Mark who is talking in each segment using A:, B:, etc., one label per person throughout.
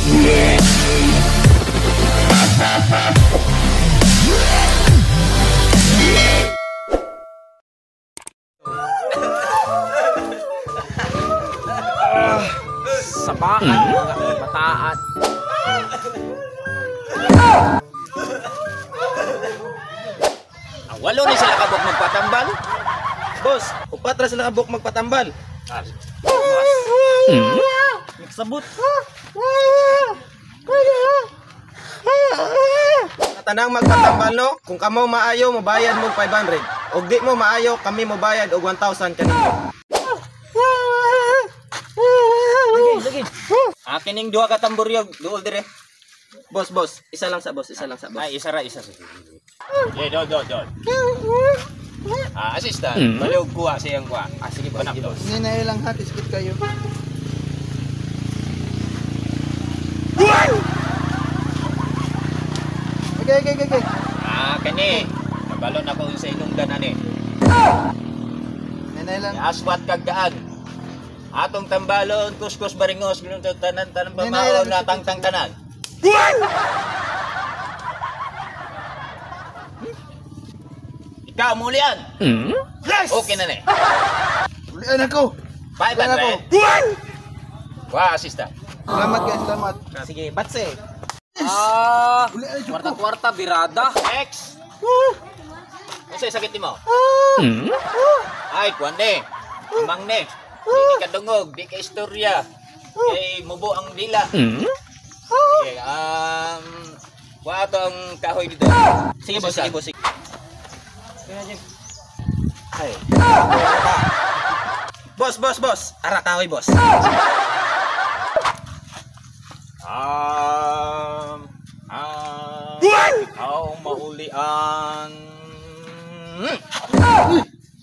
A: Sabakan mga bataan.
B: Walo ni sila kabok magpatambal.
C: Boss, upat ra sila kabok magpatambal.
A: Sabot.
C: Tanang magpatambal no, kung kamo maayo mobayad mo 500. Og di mo maayo kami mobayad og 1,000 kanino.
A: Lagi.
B: Akin ning duha ka tamburyog duol dire.
C: Boss, isa lang sa boss.
B: Ay, isa. Do. Assistant, baliw kuha siyang kuha.
C: Sige boss.
D: Ninay lang hati skip kayo. Okay.
B: Kani. Nabalon ako sa inungdan ani.
D: Ninay lang.
B: Aswat kagdaan. Atong tambalon, kuskus baringos, ginuntot tanan
D: Ninay
B: pamaon
D: lang,
B: na tangtang tanan. Ikaw mulian.
C: Yes!
B: Okay na ni.
D: Ulian ako.
B: 500. Wah, assistant.
D: Salamat guys, salamat.
C: Sige, batse.
A: Kwarta-kwarta birada.
B: Next. Unsay sakit nimo? Ay, kuan ni. Amang ni. Di ka dungog, di ka istorya. Kay mubo ang dila. Sige, wa tong kahoy dito.
C: Sige boss. Ay. Boss. Ara kahoy boss.
B: Ikaw maulian.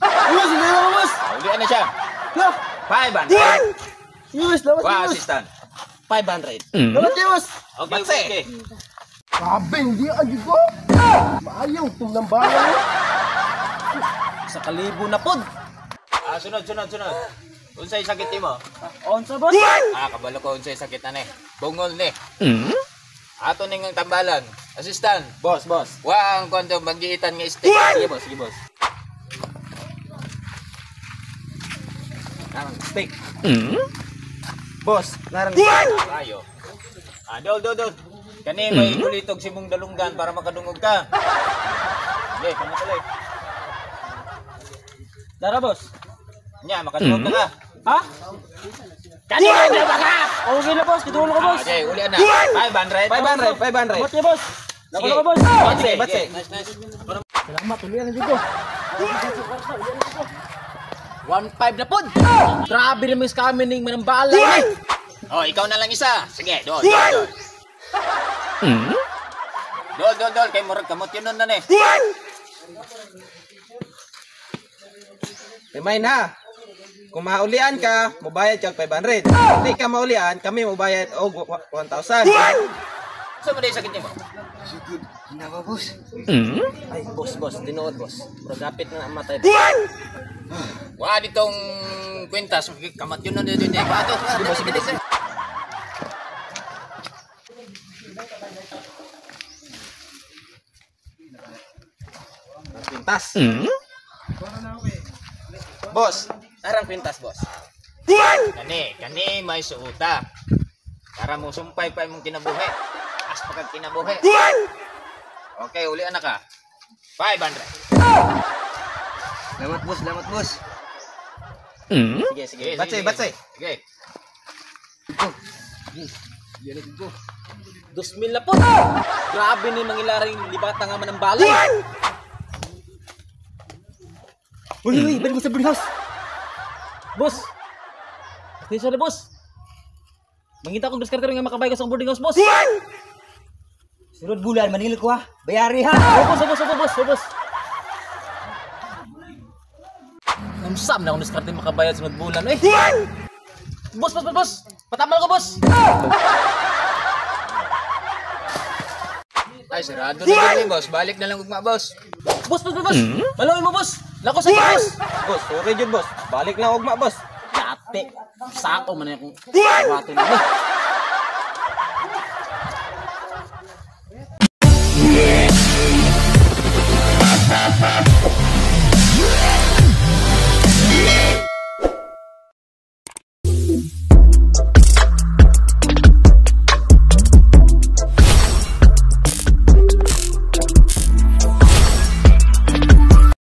D: Boss, hindi ako boss.
B: Maulian na siya. 500.
D: Yes, dapat
B: Wah,
D: boss.
B: assistant.
C: 500.
D: Dapat boss.
B: Okay.
D: Sabi, hindi agi ko. Maayaw, tumnang bayan.
C: Sa kalibo na pod.
B: Sunod. Unsay sakit nimo?
A: Onsa boss?
B: Kabalo ko unsay sakit na ni. Bungol ni. Ato ning ang tambalan. Assistant.
C: Boss.
B: Wa ang konto magiitan nga stick.
C: Sige boss. Narang steak. Boss, narang
B: Ayo. Dol. Kani may kulitog si mong dalunggan para makadungog ka. Okay, kamo tuloy.
A: Dara boss.
B: Nya makadungog na ka.
A: Ha? Kanina na ba ka? Okay na boss, kitulong ko boss.
B: Okay, ulian na. 500.
C: 500.
A: Abot niya boss. Lako
B: Sige.
A: na boss.
C: Batse.
B: Nice.
A: Salamat, ulian na dito.
B: 1.5 na pod.
A: Grabe naman yung kami ning manambalay.
B: Oh, ikaw na lang isa. Sige, dol. Dol, kay murag kamot yun na ni.
C: Remind ha. Kung maulian ka, mobayad ka 500. Hindi ka maulian, kami mobayad og 1,000.
B: So, maday sakit nimo.
D: Hinawa boss.
C: Ay, boss, tinuod boss. Bro, kapit na ang matay.
B: Wa ditong kwintas, kamat yun na dito. Ato, sige.
C: Pintas. Boss, narang pintas boss.
B: Kani may suuta. Para mo sumpay pa imong kinabuhi. As pagka kinabuhi. Okay, ulian na ka. 500.
D: Salamat boss.
C: Sige. Batse.
B: Okay.
A: 2,000 na po. Grabe ni mangilaring libata nga manambalay. Uy, balik mo sa boarding house. Boss. Atensya na boss. Mangita kong diskarte nga makabay ka sa boarding house boss.
D: Sunod bulan, maningil ko ha. Bayari ha.
A: Boss. Namsam na akong diskarte makabayad sa bulan eh. Boss. Patamal ko boss.
B: Ay, sarado na din, boss. Balik na lang ugma, boss.
A: Boss. Malawin mo boss. Lako sa boss.
C: Boss, sorry jud boss. Balik na ugma boss.
A: Dati. Sako man akong wato na.